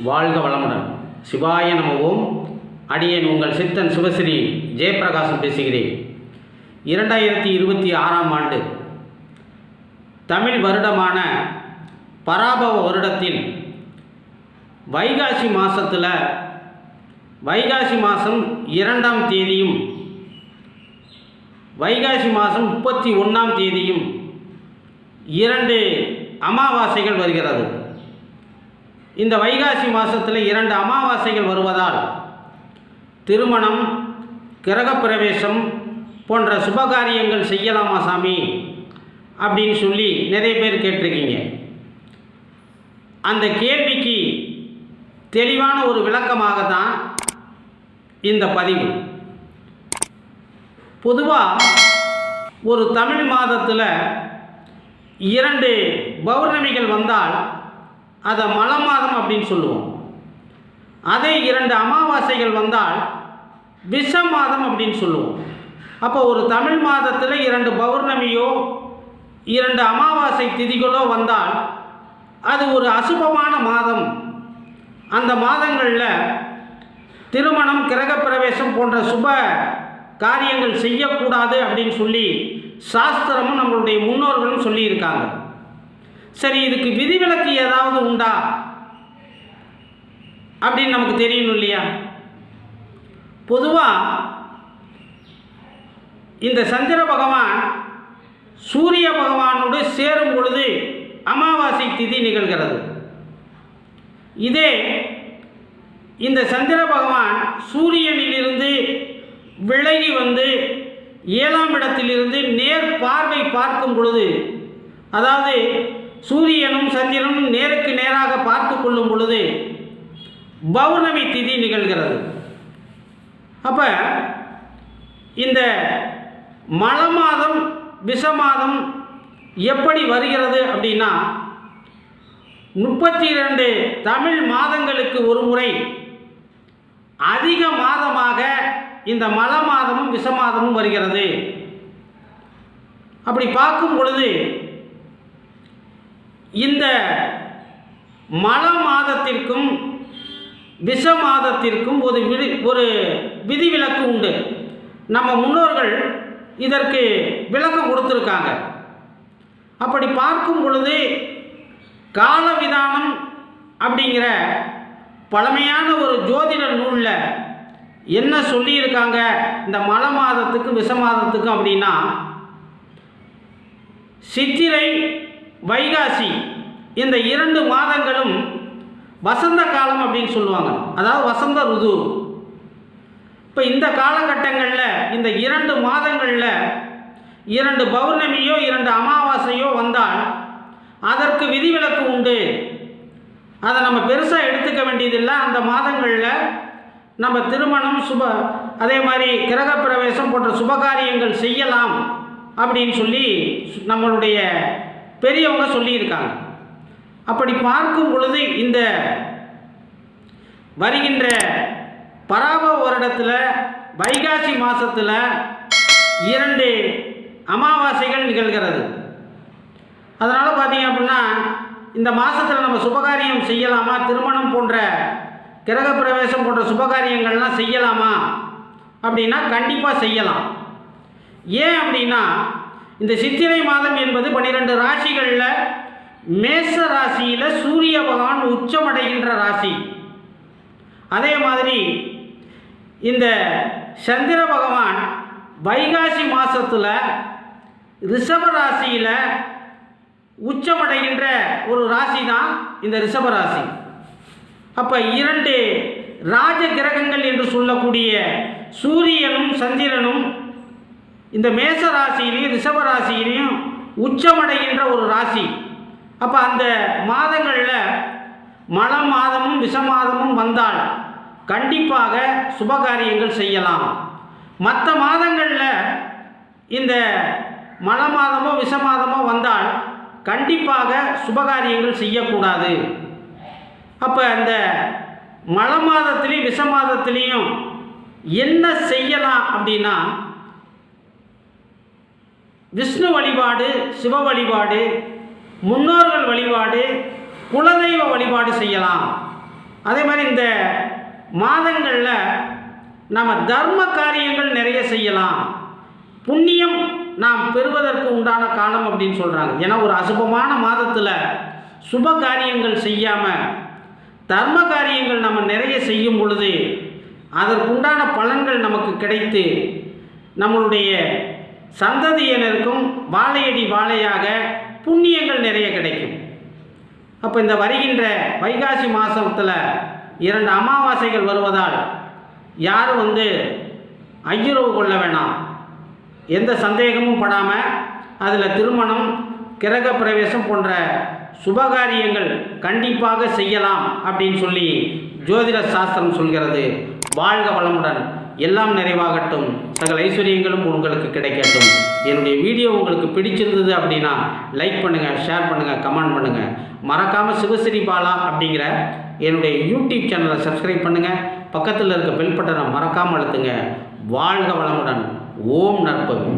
வாழ்க வளமுடன். சிவாய நம ஓம். அடியேன் உங்கள் சித்தன் சிவஸ்ரீ ஜெயப்பிரகாசம் பேசுகிறேன். 2026ஆம் ஆண்டு தமிழ் வருடமான பராபவ வருடத்தில் வைகாசி மாதத்தில் வைகாசி மாதம் 2ஆம் தேதியும் வைகாசி மாதம் 31ஆம் தேதியும் 2 அமாவாசைகள் வருகிறது. இந்த வைகாசி மாதத்தில் 2 அமாவாசைகள் வருவதால் திருமணம், கிரகப்பிரவேசம் போன்ற சுபகாரியங்கள் செய்யலாமா சாமி அப்படின்னு சொல்லி நிறைய பேர் கேட்டிருக்கீங்க. அந்த கேள்விக்கு தெளிவான ஒரு விளக்கமாக தான் இந்த பதிவு. பொதுவாக ஒரு தமிழ் மாதத்தில் 2 பௌர்ணமிகள் வந்தால் அதை மல மாதம் அப்படின்னு சொல்லுவோம். அதே 2 அமாவாசைகள் வந்தால் விஷ மாதம் அப்படின்னு சொல்லுவோம். அப்போ ஒரு தமிழ் மாதத்தில் 2 பௌர்ணமியோ 2 அமாவாசை திதிகளோ வந்தால் அது ஒரு அசுபமான மாதம். அந்த மாதங்களில் திருமணம், கிரகப்பிரவேசம் போன்ற சுப காரியங்கள் செய்யக்கூடாது அப்படின்னு சொல்லி சாஸ்திரமும் நம்மளுடைய முன்னோர்களும் சொல்லியிருக்காங்க. சரி, இதுக்கு விதிவிலக்கு ஏதாவது உண்டா அப்படின்னு நமக்கு தெரியணும் இல்லையா? பொதுவாக இந்த சந்திர பகவான் சூரிய பகவானோடு சேரும் பொழுது அமாவாசை திதி நிகழ்கிறது. இதே இந்த சந்திர பகவான் சூரியனிலிருந்து விலகி வந்து 7ஆம் இடத்திலிருந்து நேர் பார்வை பார்க்கும் பொழுது, அதாவது சூரியனும் சந்திரனும் நேருக்கு நேராக பார்த்து கொள்ளும் பொழுது பௌர்ணமி திதி நிகழ்கிறது. அப்போ இந்த மல மாதம் விஷ மாதம் எப்படி வருகிறது அப்படின்னா, 32 தமிழ் மாதங்களுக்கு ஒரு முறை அதிக மாதமாக இந்த மல மாதமும் விஷ மாதமும் வருகிறது. அப்படி பார்க்கும் பொழுது இந்த மல மாதத்திற்கும் விஷ மாதத்திற்கும் ஒரு விதிவிலக்கு உண்டு. நம்ம முன்னோர்கள் இதற்கு விளக்கம் கொடுத்துருக்காங்க. அப்படி பார்க்கும் பொழுது காலவிதானம் அப்படிங்கிற பழமையான ஒரு ஜோதிட நூலில் என்ன சொல்லியிருக்காங்க இந்த மல மாதத்துக்கும் விஷ மாதத்துக்கும் அப்படின்னா, சித்திரை, வைகாசி இந்த 2 மாதங்களும் வசந்த காலம் அப்படின்னு சொல்லுவாங்க. அதாவது வசந்த ருது. இப்போ இந்த காலகட்டங்களில் இந்த 2 மாதங்களில் 2 பௌர்ணமியோ 2 அமாவாசையோ வந்தால் அதற்கு விதிவிலக்கு உண்டு. அதை நம்ம பெருசாக எடுத்துக்க வேண்டியதில்லை. அந்த மாதங்களில் நம்ம திருமணம், அதே மாதிரி கிரகப்பிரவேசம் போன்ற சுபகாரியங்கள் செய்யலாம் அப்படின்னு சொல்லி நம்மளுடைய பெரியவங்க சொல்லியிருக்காங்க. அப்படி பார்க்கும் பொழுது இந்த வருகின்ற பராபவ வருடத்தில் வைகாசி மாதத்தில் 2 அமாவாசைகள் நிகழ்கிறது. அதனால் பார்த்தீங்க அப்படின்னா இந்த மாதத்தில் நம்ம சுபகாரியம் செய்யலாமா, திருமணம் போன்ற கிரகப்பிரவேசம் போன்ற சுபகாரியங்கள்லாம் செய்யலாமா அப்படின்னா கண்டிப்பாக செய்யலாம். ஏன் அப்படின்னா, இந்த சித்திரை மாதம் என்பது 12 ராசிகளில் மேச ராசியில் சூரிய பகவான் உச்சமடைகின்ற ராசி. அதே மாதிரி இந்த சந்திர பகவான் வைகாசி மாதத்தில் ரிஷப ராசியில் உச்சமடைகின்ற ஒரு ராசி தான் இந்த ரிஷப ராசி. அப்போ 2 ராஜ கிரகங்கள் என்று சொல்லக்கூடிய சூரியனும் சந்திரனும் இந்த மேச ராசியிலையும் ரிஷப ராசியிலையும் உச்சமடைகின்ற ஒரு ராசி. அப்போ அந்த மாதங்களில் மல மாதமும் விஷ மாதமும் வந்தால் கண்டிப்பாக சுபகாரியங்கள் செய்யலாம். மற்ற மாதங்களில் இந்த மல மாதமோ விஷ மாதமோ வந்தால் கண்டிப்பாக சுபகாரியங்கள் செய்யக்கூடாது. அப்போ அந்த மல மாதத்துலேயும் விஷ மாதத்துலேயும் என்ன செய்யலாம் அப்படின்னா, விஷ்ணு வழிபாடு, சிவ வழிபாடு, முன்னோர்கள் வழிபாடு, குலதெய்வ வழிபாடு செய்யலாம். அதே மாதிரி இந்த மாதங்களில் நாம் தர்ம காரியங்கள் நிறைய செய்யலாம், புண்ணியம் நாம் பெறுவதற்கு உண்டான காலம் அப்படின்னு சொல்கிறாங்க. ஏன்னா ஒரு அசுபமான மாதத்தில் சுப காரியங்கள் செய்யாமல் தர்ம காரியங்கள் நம்ம நிறைய செய்யும் பொழுது அதற்குண்டான பலன்கள் நமக்கு கிடைத்து நம்மளுடைய சந்ததியினருக்கும் வாழையடி வாழையாக புண்ணியங்கள் நிறைய கிடைக்கும். அப்போ இந்த வருகின்ற வைகாசி மாதத்தில் 2 அமாவாசைகள் வருவதால் யாரும் ஐயுறவு கொள்ள வேணாம், எந்த சந்தேகமும் படாமல் அதில் திருமணம், கிரக பிரவேசம் போன்ற சுபகாரியங்கள் கண்டிப்பாக செய்யலாம் அப்படின்னு சொல்லி ஜோதிட சாஸ்திரம் சொல்கிறது. வாழ்க வளமுடன், எல்லாம் நிறைவாகட்டும், சகல ஐஸ்வர்யங்களும் உங்களுக்கு கிடைக்கட்டும். என்னுடைய வீடியோ உங்களுக்கு பிடிச்சிருந்தது அப்படின்னா லைக் பண்ணுங்கள், ஷேர் பண்ணுங்கள், கமெண்ட் பண்ணுங்கள். மறக்காமல் சிவஸ்ரீ பாலா அப்படிங்கிற என்னுடைய யூடியூப் சேனலை சப்ஸ்கிரைப் பண்ணுங்கள். பக்கத்தில் இருக்க பெல் பட்டனை மறக்காமல் அழுத்துங்க. வாழ்க வளமுடன். ஓம் நற்பவி.